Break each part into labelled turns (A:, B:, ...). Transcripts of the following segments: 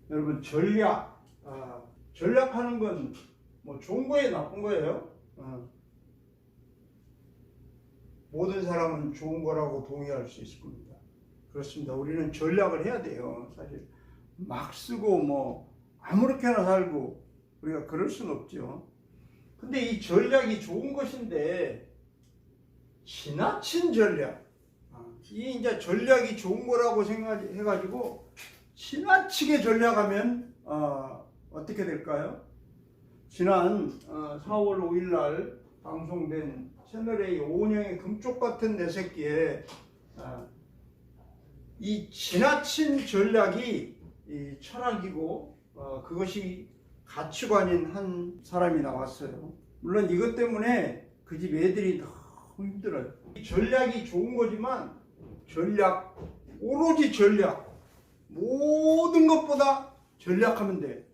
A: 여러분 전략하는 건 뭐 좋은 거예요, 나쁜 거예요? 모든 사람은 좋은 거라고 동의할 수 있을 겁니다. 그렇습니다. 우리는 전략을 해야 돼요. 사실 막 쓰고 뭐 아무렇게나 살고 우리가 그럴 수는 없죠. 근데 이 전략이 좋은 것인데 지나친 전략, 이 이제 전략이 좋은 거라고 생각해가지고 지나치게 전략하면 어떻게 될까요? 지난 4월 5일 날 방송된 채널A 오은영의 금쪽 같은 내 새끼에 이 지나친 전략이 이 철학이고 그것이 가치관인 한 사람이 나왔어요. 물론 이것 때문에 그 집 애들이 너무 힘들어요. 이 전략이 좋은 거지만 오로지 전략, 모든 것보다 전략하면 돼.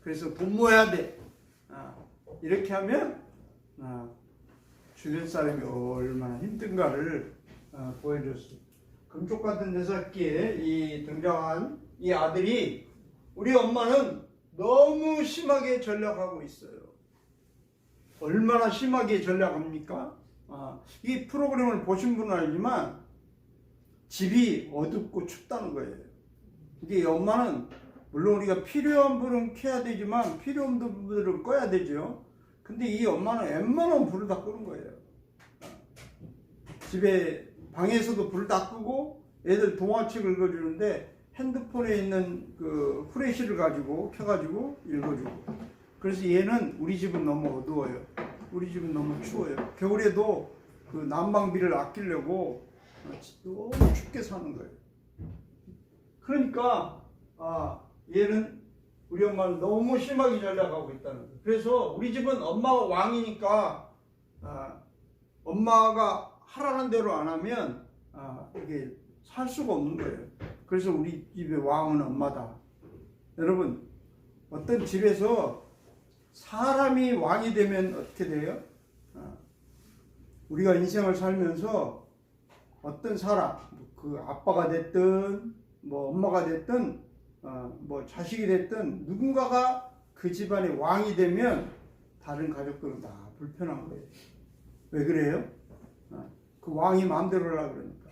A: 그래서 돈 모아야 돼. 이렇게 하면 주변 사람이 얼마나 힘든가를 보여줬어요. 금쪽 같은 내 새끼에 이 등장한 이 아들이 우리 엄마는 너무 심하게 전략하고 있어요. 얼마나 심하게 전략합니까? 이 프로그램을 보신 분은 알지만 집이 어둡고 춥다는 거예요. 이게 엄마는 물론 우리가 필요한 불은 켜야 되지만 필요 없는 불은 꺼야 되죠. 근데 이 엄마는 웬만하면 불을 다 끄는 거예요. 집에 방에서도 불 다 끄고 애들 동화책 읽어주는데 핸드폰에 있는 그 프레시를 가지고 켜가지고 읽어주고. 그래서 얘는 우리 집은 너무 어두워요. 우리 집은 너무 추워요. 겨울에도 그 난방비를 아끼려고 너무 춥게 사는 거예요. 그러니까 얘는 우리 엄마는 너무 심하게 전략하고 있다는 거예요. 그래서 우리 집은 엄마가 왕이니까 엄마가 하라는 대로 안 하면 이게 살 수가 없는 거예요. 그래서 우리 집의 왕은 엄마다. 여러분, 어떤 집에서 사람이 왕이 되면 어떻게 돼요? 우리가 인생을 살면서 어떤 사람, 그 아빠가 됐든 뭐 엄마가 됐든 뭐 자식이 됐든 누군가가 그 집안의 왕이 되면 다른 가족들은 다 불편한 거예요. 왜 그래요? 그 왕이 마음대로 하려고 그러니까.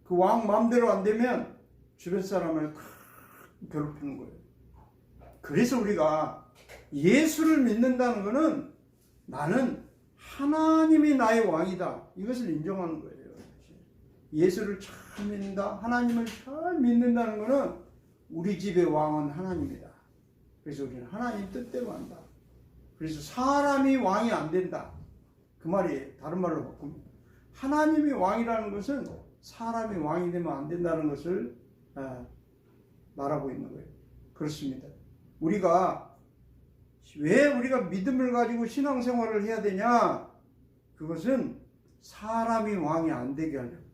A: 그 왕 마음대로 안 되면 주변 사람을 다 괴롭히는 거예요. 그래서 우리가 예수를 믿는다는 것은 나는 하나님이 나의 왕이다. 이것을 인정하는 거예요. 예수를 잘 믿는다. 하나님을 잘 믿는다는 것은 우리 집의 왕은 하나님이다. 그래서 우리는 하나님 뜻대로 한다. 그래서 사람이 왕이 안 된다. 그 말이 다른 말로 바꿉니다. 하나님이 왕이라는 것은 사람이 왕이 되면 안 된다는 것을 말하고 있는 거예요. 그렇습니다. 왜 우리가 믿음을 가지고 신앙생활을 해야 되냐? 그것은 사람이 왕이 안 되게 하려고.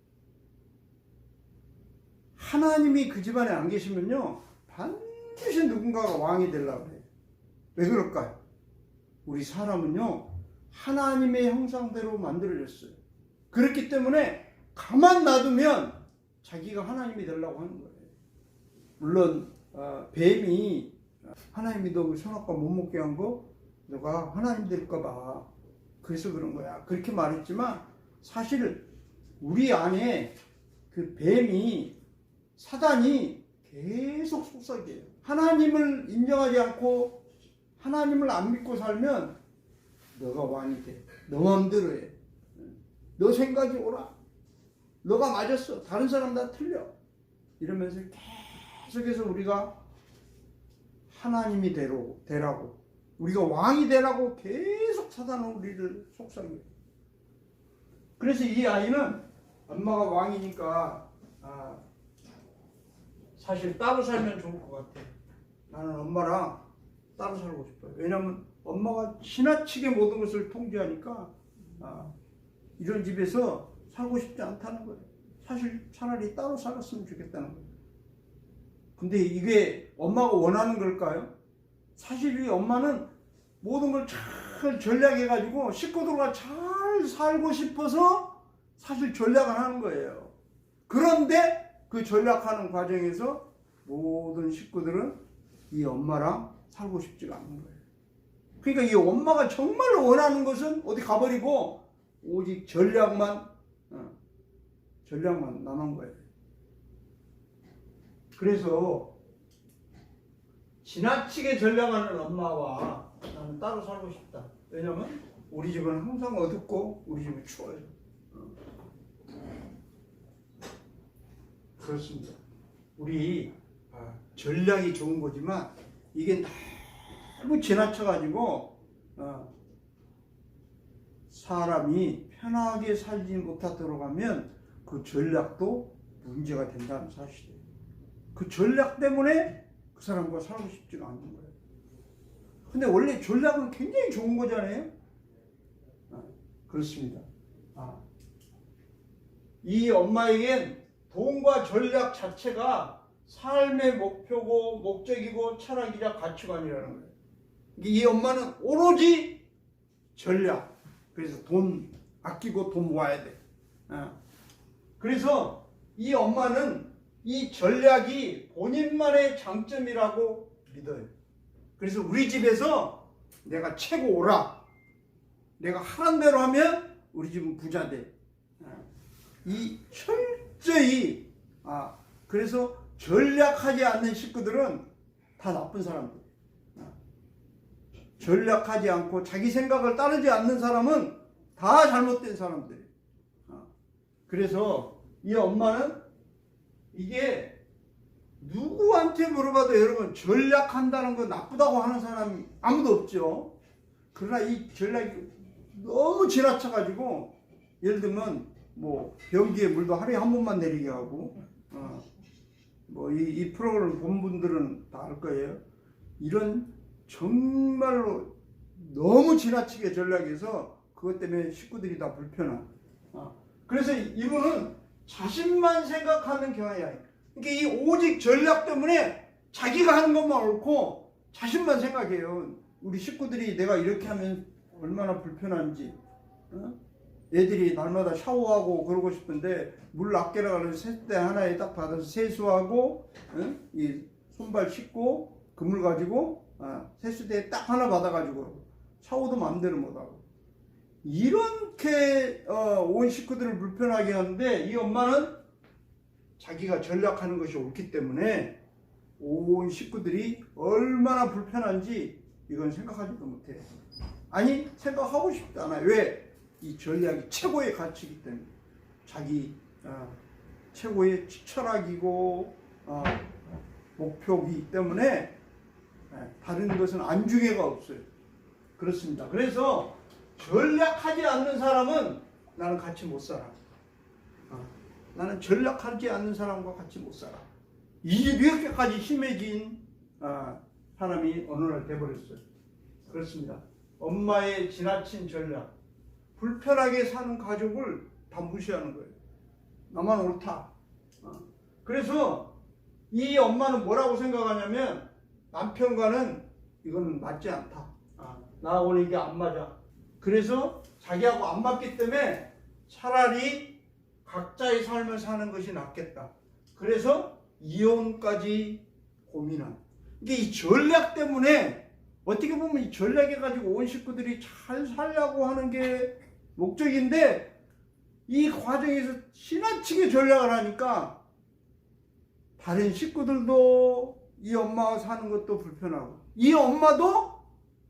A: 하나님이 그 집안에 안 계시면요, 반드시 누군가가 왕이 되려고 해요. 왜 그럴까요? 우리 사람은요, 하나님의 형상대로 만들어졌어요. 그렇기 때문에 가만 놔두면 자기가 하나님이 되려고 하는 거예요. 물론 뱀이 하나님이 너 선악과 못 먹게 한 거 너가 하나님 될까 봐 그래서 그런 거야. 그렇게 말했지만 사실 우리 안에 그 뱀이 사단이 계속 속삭여요. 하나님을 인정하지 않고 하나님을 안 믿고 살면 너가 왕이 돼. 너 마음대로 해. 너 생각이 옳아. 너가 맞았어. 다른 사람 다 틀려. 이러면서 계속해서 우리가 하나님이 되라고 우리가 왕이 되라고 계속 사단은 우리를 속삭여요. 그래서 이 아이는 엄마가 왕이니까 사실 따로 살면 좋을 것 같아. 나는 엄마랑 따로 살고 싶어요. 왜냐하면 엄마가 지나치게 모든 것을 통제하니까 이런 집에서 살고 싶지 않다는 거예요. 사실 차라리 따로 살았으면 좋겠다는 거예요. 근데 이게 엄마가 원하는 걸까요? 사실 이 엄마는 모든 걸 잘 전략해가지고 식구들과 잘 살고 싶어서 사실 전략을 하는 거예요. 그런데 그 전략하는 과정에서 모든 식구들은 이 엄마랑 살고 싶지가 않은 거예요. 그러니까 이 엄마가 정말로 원하는 것은 어디 가버리고 오직 전략만 남은 거예요. 그래서 지나치게 전략하는 엄마와 나는 따로 살고 싶다. 왜냐면 우리 집은 항상 어둡고 우리 집은 추워요. 그렇습니다. 우리 전략이 좋은 거지만 이게 너무 지나쳐가지고 사람이 편하게 살지 못하도록 하면 그 전략도 문제가 된다는 사실이에요. 그 전략 때문에 그 사람과 살고 싶지가 않는 거예요. 근데 원래 전략은 굉장히 좋은 거잖아요. 그렇습니다. 이 엄마에겐 돈과 전략 자체가 삶의 목표고 목적이고 철학이자 가치관이라는 거예요. 이 엄마는 오로지 전략. 그래서 돈 아끼고 돈 모아야 돼. 그래서 이 엄마는 이 전략이 본인만의 장점이라고 믿어요. 그래서 우리 집에서 내가 최고 오라. 내가 하란 대로 하면 우리 집은 부자 돼. 이 철저히 그래서 전략하지 않는 식구들은 다 나쁜 사람들. 전략하지 않고 자기 생각을 따르지 않는 사람은 다 잘못된 사람들이에요. 그래서 이 엄마는 이게 누구한테 물어봐도 여러분 전략한다는 거 나쁘다고 하는 사람이 아무도 없죠. 그러나 이 전략이 너무 지나쳐가지고 예를 들면 뭐 변기에 물도 하루에 한 번만 내리게 하고 뭐 이 프로그램 본 분들은 다 알 거예요. 이런 정말로 너무 지나치게 전략해서 그것 때문에 식구들이 다 불편한. 그래서 이분은 자신만 생각하는 경향이야. 그러니까 이 오직 전략 때문에 자기가 하는 것만 옳고 자신만 생각해요. 우리 식구들이 내가 이렇게 하면 얼마나 불편한지. 애들이 날마다 샤워하고 그러고 싶은데 물 아껴라 그래서 세대 하나에 딱 받아서 세수하고 이 손발 씻고 그 물 가지고 세수대에 딱 하나 받아가지고 샤워도 마음대로 못하고 이렇게 온 식구들을 불편하게 하는데 이 엄마는 자기가 전략하는 것이 옳기 때문에 온 식구들이 얼마나 불편한지 이건 생각하지도 못해요. 아니 생각하고 싶지 않아요. 왜? 이 전략이 최고의 가치이기 때문에 자기 최고의 철학이고 목표이기 때문에 다른 것은 안중에가 없어요. 그렇습니다. 그래서 전략하지 않는 사람은 나는 같이 못 살아. 나는 전략하지 않는 사람과 같이 못 살아. 이렇게까지 심해진 사람이 어느 날 돼버렸어요. 그렇습니다. 엄마의 지나친 전략, 불편하게 사는 가족을 다 무시하는 거예요. 나만 옳다. 그래서 이 엄마는 뭐라고 생각하냐면 남편과는 이거는 맞지 않다. 나하고는 이게 안 맞아. 그래서 자기하고 안 맞기 때문에 차라리 각자의 삶을 사는 것이 낫겠다. 그래서 이혼까지 고민한. 이게 이 전략 때문에 어떻게 보면 이 전략해가지고 온 식구들이 잘 살려고 하는 게 목적인데 이 과정에서 지나치게 전략을 하니까 다른 식구들도 이 엄마가 사는 것도 불편하고 이 엄마도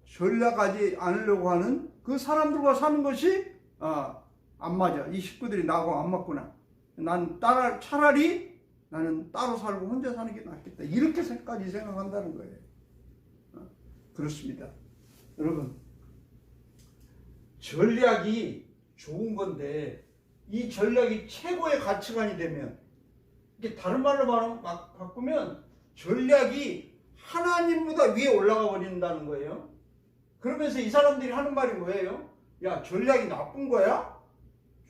A: 전략하지 않으려고 하는 그 사람들과 사는 것이 안 맞아. 이 식구들이 나하고 안 맞구나. 난 차라리 나는 따로 살고 혼자 사는 게 낫겠다. 이렇게까지 생각한다는 거예요. 그렇습니다. 여러분, 전략이 좋은 건데 이 전략이 최고의 가치관이 되면 이게 다른 말로 바꾸면 전략이 하나님보다 위에 올라가 버린다는 거예요. 그러면서 이 사람들이 하는 말이 뭐예요? 야, 전략이 나쁜 거야?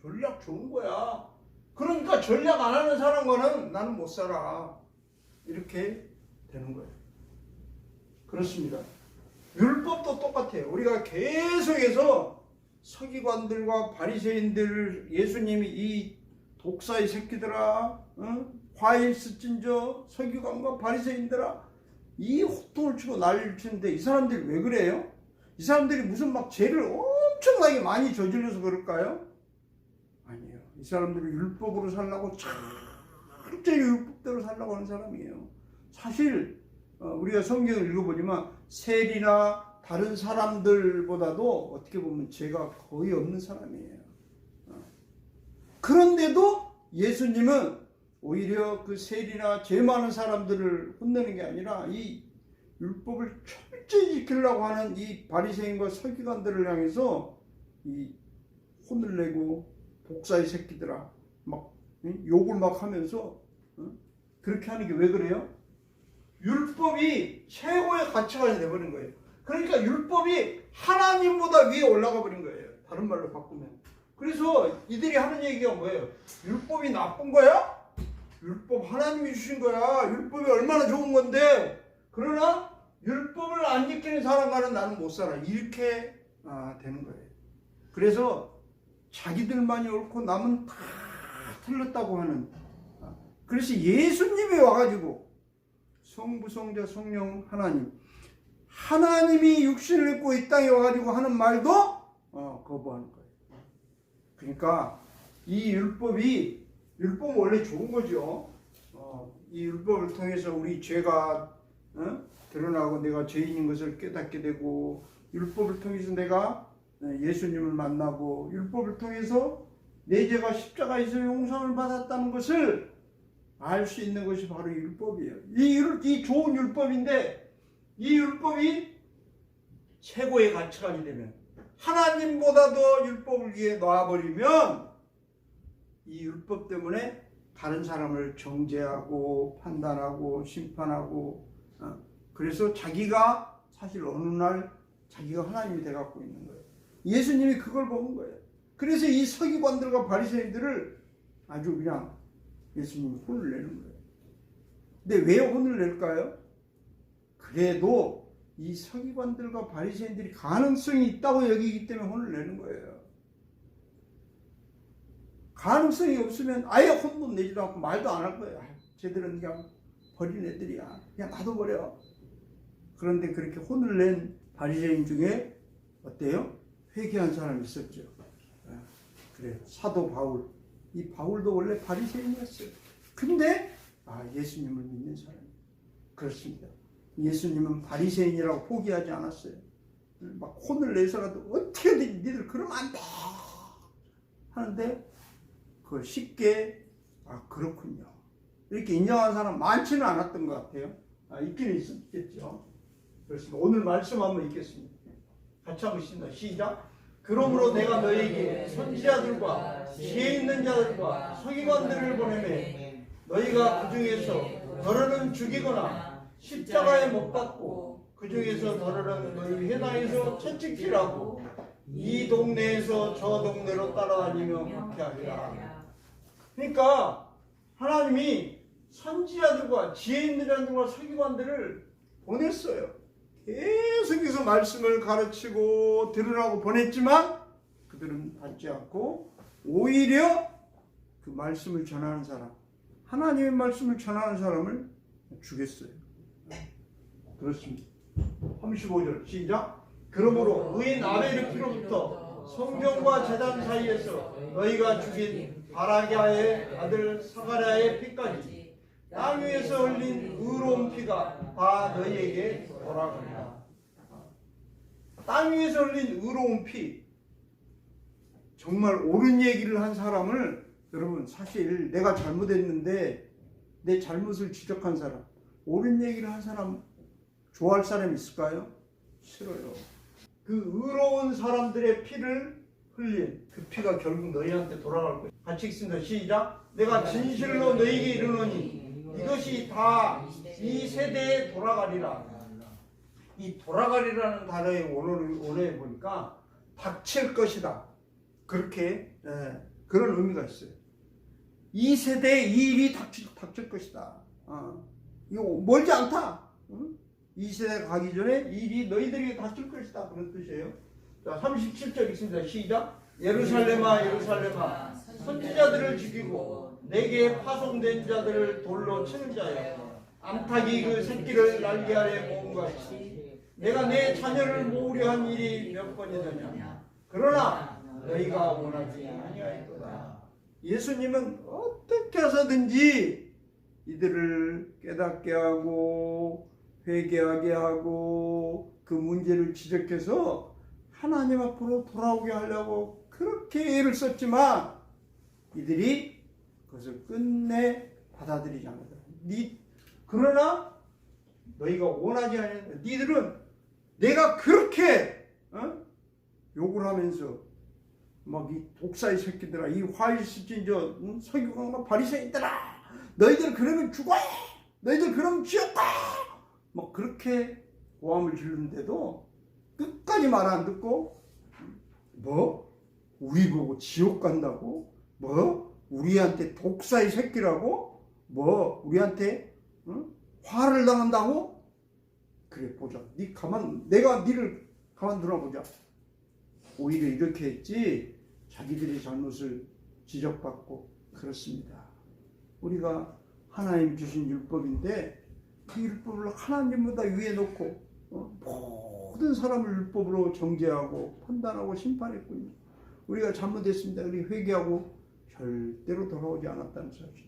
A: 전략 좋은 거야. 그러니까 전략 안 하는 사람과는 나는 못 살아. 이렇게 되는 거예요. 그렇습니다. 율법도 똑같아요. 우리가 계속해서 서기관들과 바리새인들 예수님이 이 독사의 새끼들아, 과일스진저 서기관과 바리새인들아, 이 호통을 치고 난리를 치는데 이 사람들이 왜 그래요? 이 사람들이 무슨 막 죄를 엄청나게 많이 저질러서 그럴까요? 아니에요. 이 사람들이 율법으로 살라고 철저히 율법대로 살라고 하는 사람이에요. 사실 우리가 성경을 읽어보지만 세리나 다른 사람들보다도 어떻게 보면 죄가 거의 없는 사람이에요. 그런데도 예수님은 오히려 그 세리나 죄 많은 사람들을 혼내는 게 아니라 이 율법을 철저히 지키려고 하는 이 바리새인과 서기관들을 향해서 이 혼을 내고 독사의 새끼들아 막 욕을 막 하면서 그렇게 하는 게 왜 그래요? 율법이 최고의 가치관이 돼버린 거예요. 그러니까 율법이 하나님보다 위에 올라가 버린 거예요. 다른 말로 바꾸면. 그래서 이들이 하는 얘기가 뭐예요? 율법이 나쁜 거야? 율법 하나님이 주신 거야. 율법이 얼마나 좋은 건데. 그러나 율법을 안 지키는 사람과는 나는 못 살아. 이렇게 되는 거예요. 그래서 자기들만이 옳고 남은 다 틀렸다고 하는. 그래서 예수님이 와가지고 성부, 성자, 성령, 하나님이 육신을 입고 이 땅에 와가지고 하는 말도 거부하는 거예요. 그러니까 이 율법은 원래 좋은 거죠. 이 율법을 통해서 우리 죄가 드러나고 내가 죄인인 것을 깨닫게 되고, 율법을 통해서 내가 예수님을 만나고, 율법을 통해서 내 죄가 십자가에서 용서를 받았다는 것을 알 수 있는 것이 바로 율법이에요. 이 좋은 율법인데, 이 율법이 최고의 가치관이 되면, 하나님보다도 율법을 위해 놔버리면 이 율법 때문에 다른 사람을 정죄하고 판단하고 심판하고, 그래서 자기가 사실 어느 날 자기가 하나님이 돼갖고 있는 거예요. 예수님이 그걸 보는 거예요. 그래서 이 서기관들과 바리새인들을 아주 그냥 예수님이 혼을 내는 거예요. 근데 왜 혼을 낼까요? 그래도 이 서기관들과 바리새인들이 가능성이 있다고 여기기 때문에 혼을 내는 거예요. 가능성이 없으면 아예 혼도 내지도 않고 말도 안 할 거예요. 쟤들은 그냥 버린 애들이야. 그냥 놔둬버려. 그런데 그렇게 혼을 낸 바리새인 중에 어때요? 회개한 사람이 있었죠. 그래요. 사도 바울. 이 바울도 원래 바리새인이었어요. 근데 예수님을 믿는 사람이에요. 그렇습니다. 예수님은 바리새인이라고 포기하지 않았어요. 막 혼을 내서라도 어떻게든 니들 그러면 안 돼 하는데 그걸 쉽게 그렇군요 이렇게 인정하는 사람 많지는 않았던 것 같아요. 있기는 있겠죠. 그렇습니다. 오늘 말씀 한번 읽겠습니다. 같이 한번 읽습니다. 시작. 그러므로 내가 너희에게 선지자들과 지혜 있는 자들과 서기관들을 보내매 너희가 그 중에서 너를 죽이거나 십자가에 못 박고 그 중에서 너를 너희 회당에서 채찍질하고 이 동네에서 저 동네로 따라다니며 그렇게 하리라. 그러니까 하나님이 선지자들과 지혜 있는 자들과 서기관들을 보냈어요. 계속해서 말씀을 가르치고 들으라고 보냈지만 그들은 받지 않고 오히려 그 말씀을 전하는 사람, 하나님의 말씀을 전하는 사람을 죽였어요. 그렇습니다. 35절 시작. 그러므로 의인 아벨의 피로부터 성전과 제단 사이에서 너희가 죽인 바라기아의 아들 사가랴의 피까지 땅 위에서 흘린 의로운 피가 다 너희에게 돌아가리라. 땅 위에서 흘린 의로운 피. 정말 옳은 얘기를 한 사람을, 여러분 사실 내가 잘못했는데 내 잘못을 지적한 사람, 옳은 얘기를 한 사람 좋아할 사람이 있을까요? 싫어요. 그 의로운 사람들의 피를 흘린 그 피가 결국 너희한테 돌아갈 거예요. 같이 읽습니다. 시작. 내가 진실로 너희에게 이르노니 이것이 다 이 세대에 돌아가리라. 이 돌아가리라는 단어의 원어에 보니까 닥칠 것이다. 그렇게 그런 의미가 있어요. 이 세대에 이 일이 닥칠 것이다. 이거 멀지 않다. 이 세대가 가기 전에 이 일이 너희들에게 닥칠 것이다. 그런 뜻이에요. 자, 37절 있습니다. 시작. 예루살렘아 예루살렘아 선지자들을 죽이고 내게 파송된 자들을 돌로 치는 자여, 암탉이 그 새끼를 날개 아래 모은 것이 내가 내 자녀를 모으려 한 일이 몇 번이더냐. 그러나 너희가 원하지 아니하였도다. 예수님은 어떻게 해서든지 이들을 깨닫게 하고 회개하게 하고 그 문제를 지적해서 하나님 앞으로 돌아오게 하려고 그렇게 애를 썼지만 이들이 그것을 끝내 받아들이지 않는다. 그러나 너희가 원하지 않는 니들은 내가 그렇게 욕을 하면서 막 이 독사의 새끼들아, 이 화일시킨 서기관과 바리새인들아, 너희들 그러면 죽어, 너희들 그러면 지옥 가, 막 그렇게 고함을 지르는데도 끝까지 말 안 듣고, 뭐 우리 보고 지옥 간다고, 뭐 우리한테 독사의 새끼라고, 뭐 우리한테 화를 당한다고? 그래 보자. 내가 니를 가만 두어보자. 오히려 이렇게 했지 자기들의 잘못을 지적받고 그렇습니다. 우리가 하나님 주신 율법인데 그 율법을 하나님보다 위에 놓고 모든 사람을 율법으로 정죄하고 판단하고 심판했군요. 우리가 잘못했습니다. 우리 회개하고 절대로 돌아오지 않았다는 사실.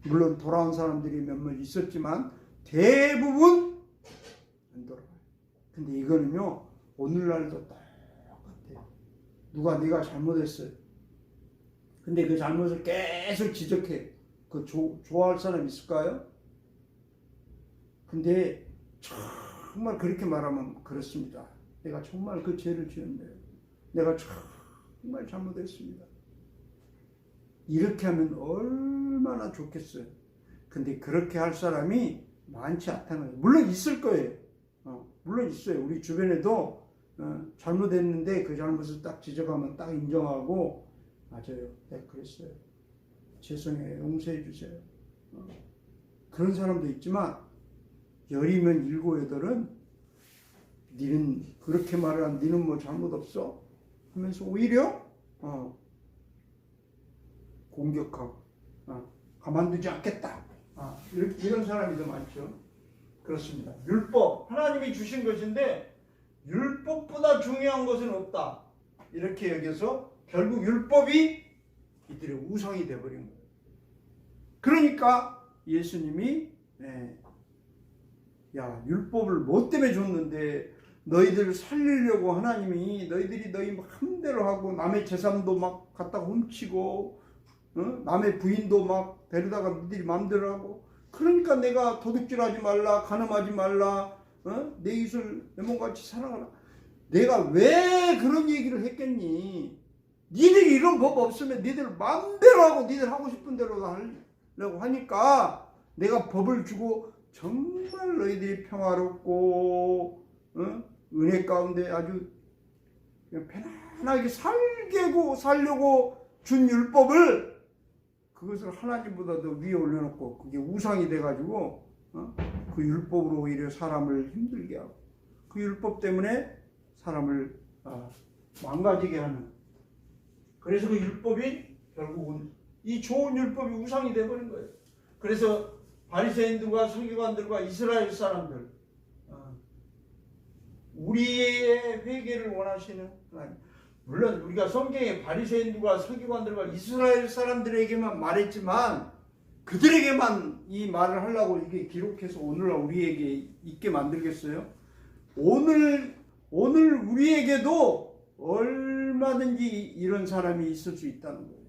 A: 물론 돌아온 사람들이 몇몇 있었지만 대부분 안 돌아와요. 근데 이거는요 오늘날도 똑같아요. 누가 네가 잘못했어요. 근데 그 잘못을 계속 지적해. 그 좋아할 사람 있을까요? 근데 정말 그렇게 말하면 그렇습니다. 내가 정말 그 죄를 지었네요. 내가 정말 잘못했습니다. 이렇게 하면 얼마나 좋겠어요. 근데 그렇게 할 사람이 많지 않다는 거예요. 물론 있을 거예요. 물론 있어요. 우리 주변에도 잘못했는데 그 잘못을 딱 지적하면 딱 인정하고 맞아요. 네, 그랬어요. 죄송해요. 용서해 주세요. 그런 사람도 있지만 열이면 일곱 여덟은 니는 그렇게 말을 한 니는 뭐 잘못 없어? 하면서 오히려 공격하고 가만두지 않겠다. 이런 사람이 더 많죠. 그렇습니다. 율법 하나님이 주신 것인데 율법보다 중요한 것은 없다. 이렇게 여겨서 결국 율법이 이들의 우상이 되어버린 거예요. 그러니까 예수님이 야 율법을 뭐 때문에 줬는데 너희들을 살리려고 하나님이 너희들이 너희 마음대로 하고 남의 재산도 막 갖다가 훔치고 남의 부인도 막 데려다가 너희들이 마음대로 하고 그러니까 내가 도둑질하지 말라 간음하지 말라 내 이웃을 내 몸같이 사랑하라. 내가 왜 그런 얘기를 했겠니? 니들이 이런 법 없으면 니들 마음대로 하고 니들 하고 싶은 대로 하려고 하니까 내가 법을 주고 정말 너희들이 평화롭고 은혜 가운데 아주 편안하게 살려고 준 율법을 그것을 하나님보다 더 위에 올려놓고 그게 우상이 돼가지고 그 율법으로 오히려 사람을 힘들게 하고 그 율법 때문에 사람을 망가지게 하는 그래서 그 율법이 결국은 이 좋은 율법이 우상이 돼버린 거예요. 그래서 바리새인들과 서기관들과 이스라엘 사람들 우리의 회개를 원하시는 하나님. 물론 우리가 성경에 바리새인들과 서기관들과 이스라엘 사람들에게만 말했지만 그들에게만 이 말을 하려고 이게 기록해서 오늘날 우리에게 있게 만들겠어요? 오늘 우리에게도 얼마든지 이런 사람이 있을 수 있다는 거예요.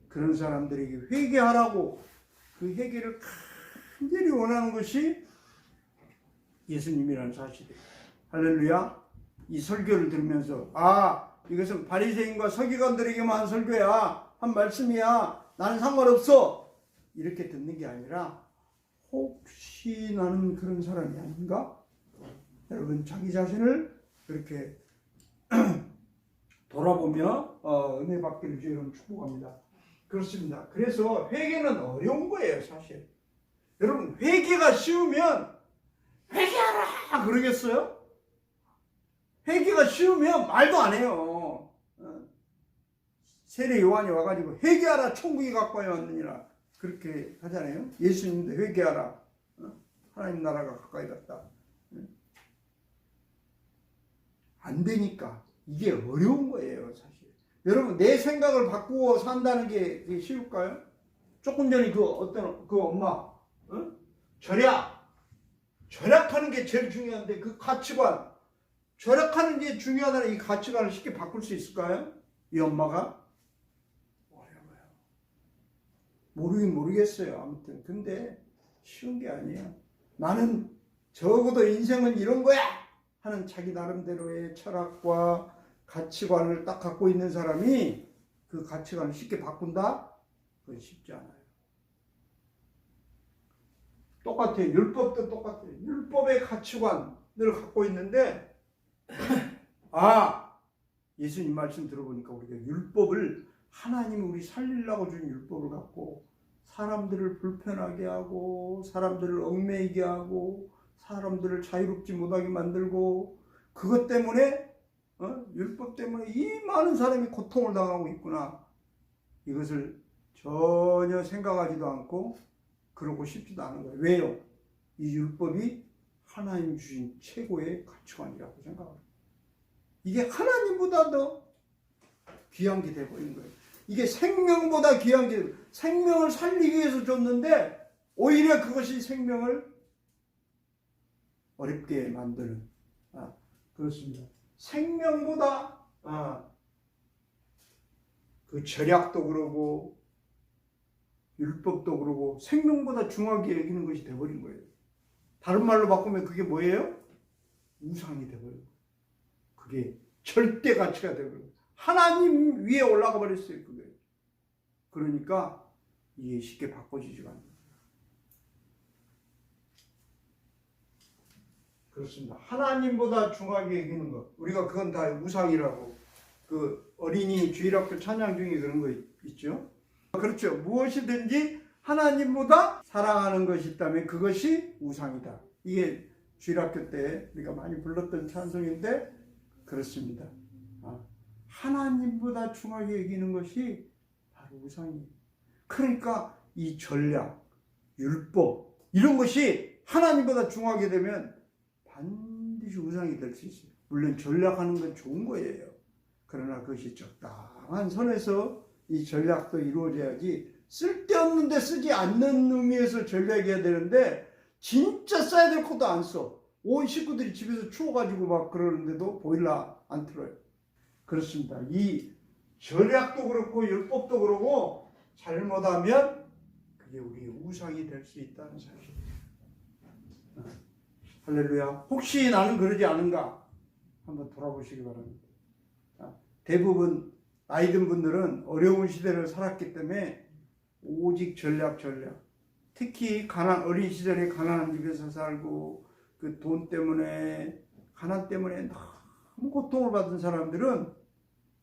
A: 그런 사람들에게 회개하라고 그 회개를 간절히 원하는 것이 예수님이라는 사실이에요. 할렐루야. 이 설교를 들으면서 이것은 바리새인과 서기관들에게만 한 설교야, 한 말씀이야, 나는 상관없어 이렇게 듣는 게 아니라 혹시 나는 그런 사람이 아닌가? 여러분 자기 자신을 그렇게 돌아보며 은혜 받기를 주의로 축복합니다. 그렇습니다. 그래서 회개는 어려운 거예요, 사실. 여러분 회개가 쉬우면 회개하라 그러겠어요? 회개가 쉬우면 말도 안 해요. 세례 요한이 와가지고 회개하라 천국이 가까이 왔느니라 그렇게 하잖아요. 예수님도 회개하라 하나님 나라가 가까이 갔다. 안 되니까 이게 어려운 거예요 사실. 여러분 내 생각을 바꾸어 산다는 게 쉬울까요? 조금 전에 그 어떤 그 엄마 절약하는 게 제일 중요한데 그 가치관 절약하는 게 중요하다는 이 가치관을 쉽게 바꿀 수 있을까요? 이 엄마가 어려워요. 모르긴 모르겠어요. 아무튼 근데 쉬운 게 아니에요. 나는 적어도 인생은 이런 거야 하는 자기 나름대로의 철학과 가치관을 딱 갖고 있는 사람이 그 가치관을 쉽게 바꾼다? 그건 쉽지 않아요. 똑같아요. 율법도 똑같아요. 율법의 가치관을 갖고 있는데 예수님 말씀 들어보니까 우리가 율법을 하나님이 우리 살리려고 준 율법을 갖고 사람들을 불편하게 하고 사람들을 얽매이게 하고 사람들을 자유롭지 못하게 만들고 그것 때문에 율법 때문에 이 많은 사람이 고통을 당하고 있구나. 이것을 전혀 생각하지도 않고 그러고 싶지도 않은 거예요. 왜요? 이 율법이 하나님 주신 최고의 가치관이라고 생각합니다. 이게 하나님보다 더 귀한 게 돼버린 거예요. 이게 생명보다 귀한 게 생명을 살리기 위해서 줬는데 오히려 그것이 생명을 어렵게 만드는 그렇습니다. 생명보다 그 절약도 그러고 율법도 그러고 생명보다 중하게 여기는 것이 돼버린 거예요. 다른 말로 바꾸면 그게 뭐예요? 우상이 돼버려요. 그게 절대 가치가 돼버려요. 하나님 위에 올라가 버렸어요. 그게. 그러니까 이게 쉽게 바꿔지지가 않아요. 그렇습니다. 하나님보다 중하게 여기는 것. 우리가 그건 다 우상이라고. 그 어린이 주일학교 찬양 중에 그런 거 있죠. 그렇죠. 무엇이든지 하나님보다 사랑하는 것이 있다면 그것이 우상이다. 이게 주일학교 때 우리가 많이 불렀던 찬송인데 그렇습니다. 하나님보다 중하게 여기는 것이 바로 우상이에요. 그러니까 이 전략, 율법 이런 것이 하나님보다 중하게 되면 반드시 우상이 될 수 있어요. 물론 전략하는 건 좋은 거예요. 그러나 그것이 적당한 선에서 이 전략도 이루어져야지 쓸데없는데 쓰지 않는 의미에서 전략해야 되는데 진짜 써야 될 것도 안 써. 온 식구들이 집에서 추워가지고 막 그러는데도 보일러 안 틀어요. 그렇습니다. 이 전략도 그렇고 율법도 그렇고 잘못하면 그게 우리의 우상이 될 수 있다는 사실이에요. 할렐루야. 혹시 나는 그러지 않은가? 한번 돌아보시기 바랍니다. 대부분 나이 든 분들은 어려운 시대를 살았기 때문에 오직 전략. 특히 어린 시절에 가난한 집에서 살고 그 돈 때문에 가난 때문에 너무 고통을 받은 사람들은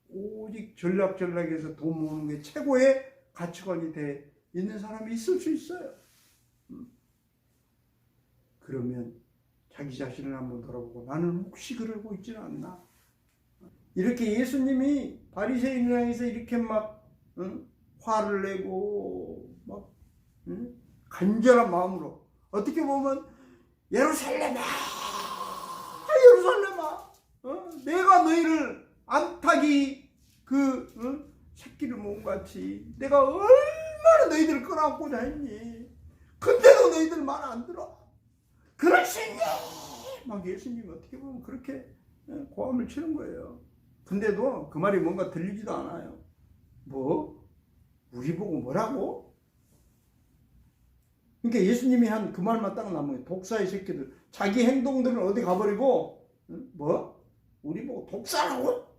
A: 오직 전략에서 돈 모으는 게 최고의 가치관이 돼 있는 사람이 있을 수 있어요. 그러면 자기 자신을 한번 돌아보고 나는 혹시 그러고 있지는 않나? 이렇게 예수님이 바리새인을 향해서 이렇게 막 화를 내고 막 간절한 마음으로 어떻게 보면 예루살렘아 내가 너희를 안타기 새끼를 몸같이 내가 얼마나 너희들을 끌어안고자 했니? 근데도 너희들 말 안 들어. 그럴 수 있니? 막 예수님이 어떻게 보면 그렇게 고함을 치는 거예요. 근데도 그 말이 뭔가 들리지도 않아요. 뭐? 우리 보고 뭐라고? 그러니까 예수님이 한 그 말만 딱 남아요. 독사의 새끼들. 자기 행동들은 어디 가버리고 뭐? 우리 보고 독사라고?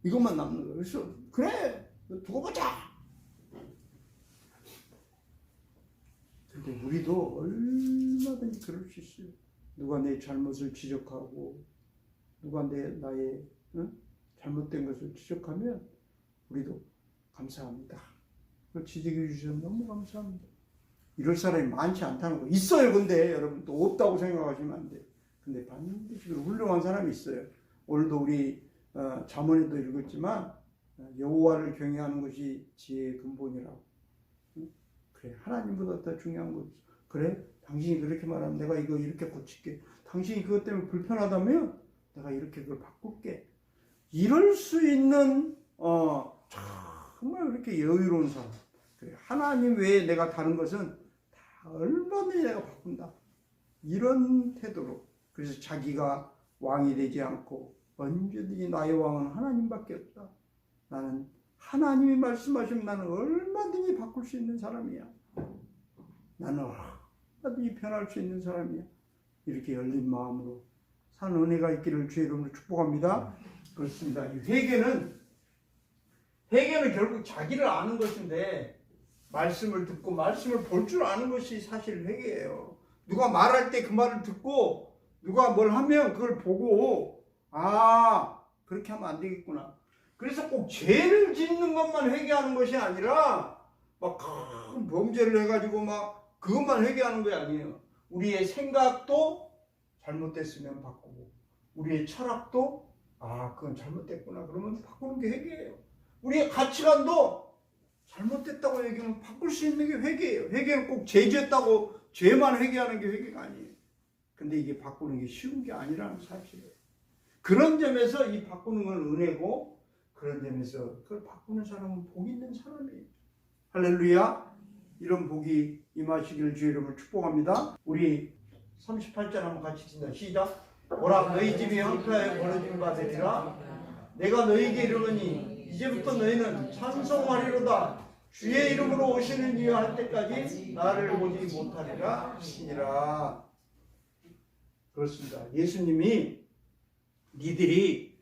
A: 이것만 남는 거예요. 그래서 그래 두고 보자. 근데 우리도 얼마든지 그럴 수 있어요. 누가 내 잘못을 지적하고 누가 나의 잘못된 것을 지적하면 우리도 감사합니다. 그걸 지적해 주셔서 너무 감사합니다. 이럴 사람이 많지 않다는 거. 있어요. 근데 여러분 또 없다고 생각하시면 안 돼요. 근데 반드시 훌륭한 사람이 있어요. 오늘도 우리 잠언에도 읽었지만 여호와를 경외하는 것이 지혜의 근본이라고. 그래, 하나님보다 더 중요한 거. 그래, 당신이 그렇게 말하면 내가 이거 이렇게 고칠게. 당신이 그것 때문에 불편하다면 내가 이렇게 그걸 바꿀게. 이럴 수 있는 정말 그렇게 여유로운 사람. 그래, 하나님 외에 내가 다른 것은 다 얼마든지 내가 바꾼다. 이런 태도로. 그래서 자기가 왕이 되지 않고 언제든지 나의 왕은 하나님밖에 없다. 나는 하나님이 말씀하시면 나는 얼마든지 바꿀 수 있는 사람이야. 나는 얼마든지 변할 수 있는 사람이야. 이렇게 열린 마음으로 산 은혜가 있기를 주의 이름으로 축복합니다. 그렇습니다. 이 회개는 결국 자기를 아는 것인데, 말씀을 듣고 말씀을 볼 줄 아는 것이 사실 회개예요. 누가 말할 때 그 말을 듣고 누가 뭘 하면 그걸 보고 그렇게 하면 안 되겠구나. 그래서 꼭 죄를 짓는 것만 회개하는 것이 아니라 막 큰 범죄를 해가지고 막 그것만 회개하는 게 아니에요. 우리의 생각도 잘못됐으면 바꾸고, 우리의 철학도 그건 잘못됐구나 그러면 바꾸는 게 회개예요. 우리의 가치관도 잘못됐다고 얘기하면 바꿀 수 있는 게 회개예요. 회개는 꼭 죄졌다고 죄만 회개하는 게 회개가 아니에요. 근데 이게 바꾸는 게 쉬운 게 아니라는 사실이에요. 그런 점에서 이 바꾸는 건 은혜고, 그런 점에서 그걸 바꾸는 사람은 복 있는 사람이에요. 할렐루야. 이런 복이 임하시기를 주의 이름으로 축복합니다. 우리 38절 한번 같이 읽습니다. 시작. 오라 너희 집이 형편에 벌어진 바 되리라. 내가 너희에게 이르노니 이제부터 너희는 찬송하리로다. 주의 이름으로 오시는 이여 할 때까지 나를 보지 못하리라 하시니라. 그렇습니다. 예수님이 니들이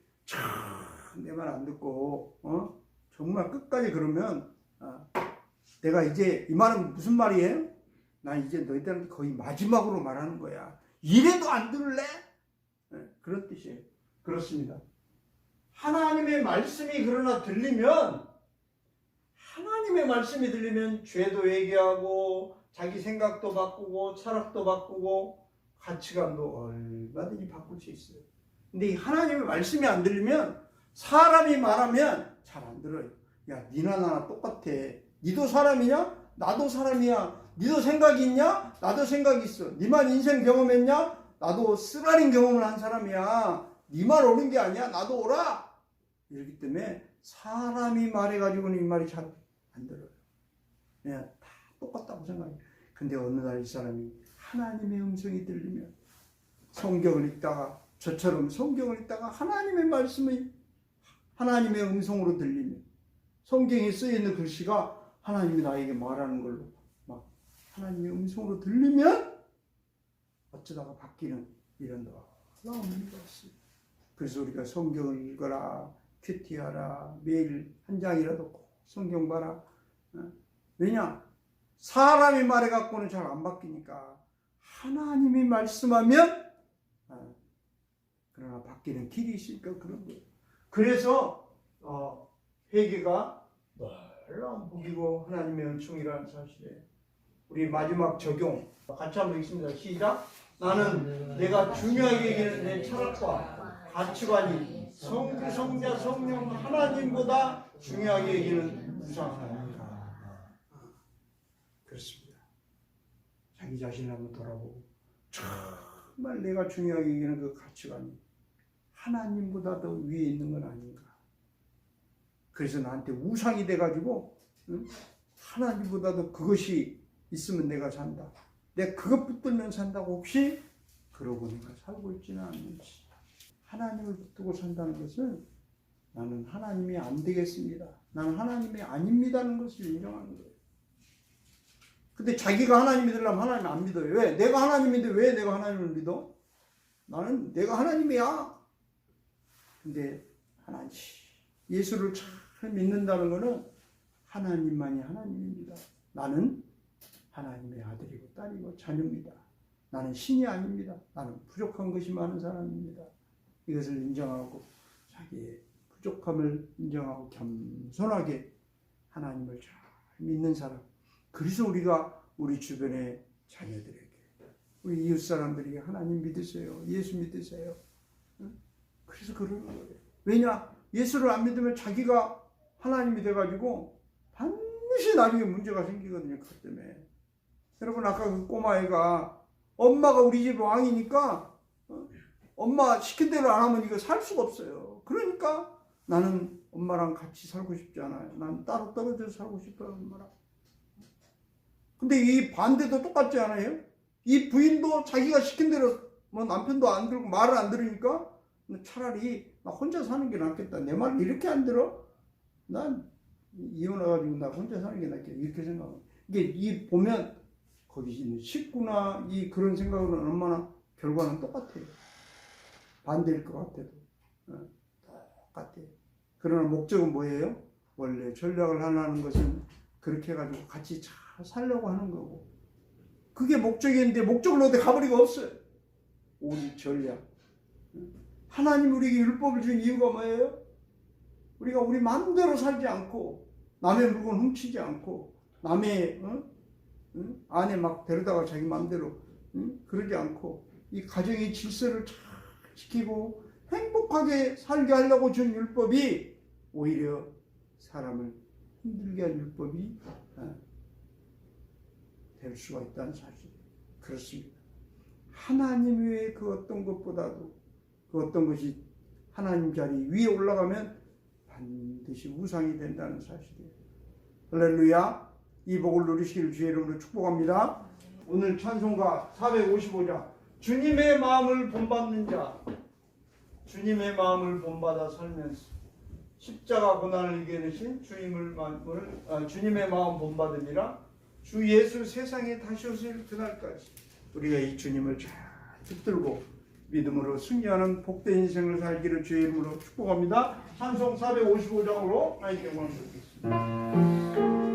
A: 내 말 안 듣고 정말 끝까지 그러면 내가 이제 이 말은 무슨 말이에요? 난 이제 너희들한테 거의 마지막으로 말하는 거야. 이래도 안 들을래? 그런 뜻이에요. 그렇습니다. 하나님의 말씀이 그러나 들리면, 하나님의 말씀이 들리면 죄도 회개하고 자기 생각도 바꾸고 철학도 바꾸고 가치관도 얼마든지 바꿀 수 있어요. 근데 이 하나님의 말씀이 안 들리면 사람이 말하면 잘 안 들어요. 야, 니나 나나 똑같아. 니도 사람이냐? 나도 사람이야. 니도 생각이 있냐? 나도 생각이 있어. 니만 인생 경험했냐? 나도 쓰라린 경험을 한 사람이야. 니만 오는 게 아니야. 나도 오라. 이렇기 때문에 사람이 말해가지고는 이 말이 잘 안 들어요. 그냥 다 똑같다고 생각해요. 근데 어느 날 이 사람이 하나님의 음성이 들리면, 성경을 읽다가 저처럼 성경을 읽다가 하나님의 말씀이 하나님의 음성으로 들리면, 성경에 쓰여있는 글씨가 하나님이 나에게 말하는 걸로 막 하나님의 음성으로 들리면 어쩌다가 바뀌는 이런 놀라운 의미가 있어요. 그래서 우리가 성경을 읽어라, 큐티하라, 매일 한 장이라도 꼭 성경 봐라. 왜냐? 사람이 말해갖고는 잘 안 바뀌니까 하나님이 말씀하면 그러나 바뀌는 길이 있으니까 그런 거예요. 그래서 회개가 놀라운 복이고 하나님의 은총이라는 사실이에요. 우리 마지막 적용 같이 한번 읽습니다. 시작. 나는 내가 중요하게 여기는 내 철학과 가치관이 성부, 성자, 성령 하나님보다 중요하게 여기는 우상하나니까. 그렇습니다. 자기 자신을 한번 돌아보고 정말 내가 중요하게 여기는 그 가치관이 하나님보다 더 위에 있는 건 아닌가. 그래서 나한테 우상이 돼가지고 하나님보다 더 그것이 있으면 내가 산다. 내가 그것 붙들면 산다고 혹시 그러고 내가 살고 있지는 않는지. 하나님을 붙들고 산다는 것은 나는 하나님이 안 되겠습니다. 나는 하나님이 아닙니다는 것을 인정하는 거예요. 근데 자기가 하나님이 되려면 하나님 안 믿어요. 왜? 내가 하나님인데 왜 내가 하나님을 믿어? 나는 내가 하나님이야. 근데 하나님, 예수를 잘 믿는다는 것은 하나님만이 하나님입니다. 나는 하나님의 아들이고 딸이고 자녀입니다. 나는 신이 아닙니다. 나는 부족한 것이 많은 사람입니다. 이것을 인정하고 자기의 부족함을 인정하고 겸손하게 하나님을 잘 믿는 사람. 그래서 우리가 우리 주변의 자녀들에게, 우리 이웃 사람들에게 하나님 믿으세요. 예수 믿으세요. 그래서 그러는 거예요. 왜냐? 예수를 안 믿으면 자기가 하나님이 돼가지고 반드시 나중에 문제가 생기거든요. 그것 때문에. 여러분 아까 그 꼬마애가 엄마가 우리 집 왕이니까 엄마 시킨 대로 안 하면 이거 살 수가 없어요. 그러니까 나는 엄마랑 같이 살고 싶지 않아요. 난 따로 떨어져서 살고 싶어요. 엄마랑. 근데 이 반대도 똑같지 않아요? 이 부인도 자기가 시킨 대로 뭐 남편도 안 들고 말을 안 들으니까 차라리 나 혼자 사는 게 낫겠다. 내 말 이렇게 안 들어? 난 이혼해가지고 나 혼자 사는 게 낫겠다. 이렇게 생각해요. 이게 이 보면 거기 있는 식구나 이 그런 생각으로는 얼마나 결과는 똑같아요. 반대일 것 같아도 똑같아요. 그러나 목적은 뭐예요? 원래 전략을 하려는 것은 그렇게 해가지고 같이 잘 살려고 하는 거고 그게 목적인데 목적을 어디 가버리가 없어요. 오직 전략. 하나님 우리에게 율법을 준 이유가 뭐예요? 우리가 우리 마음대로 살지 않고 남의 물건 훔치지 않고 남의 안에 막 데려다가 자기 마음대로 그러지 않고 이 가정의 질서를 잘 지키고 행복하게 살게 하려고 준 율법이 오히려 사람을 힘들게 한 율법이 될 수가 있다는 사실. 그렇습니다. 하나님 외에 그 어떤 것보다도 그 어떤 것이 하나님 자리 위에 올라가면 반드시 우상이 된다는 사실이에요. 할렐루야. 이 복을 누리시길 주의 이름으로 축복합니다. 오늘 찬송가 455장 주님의 마음을 본받는 자 주님의 마음을 본받아 살면서 십자가 고난을 이겨내신 주님의 마음 본받으니라 주 예수 세상에 다시 오실 그날까지 우리가 이 주님을 잘 붙들고 믿음으로 승리하는 복된 인생을 살기를 주의 이름으로 축복합니다. 찬송 455장으로 하나님께 영광을 드리겠습니다.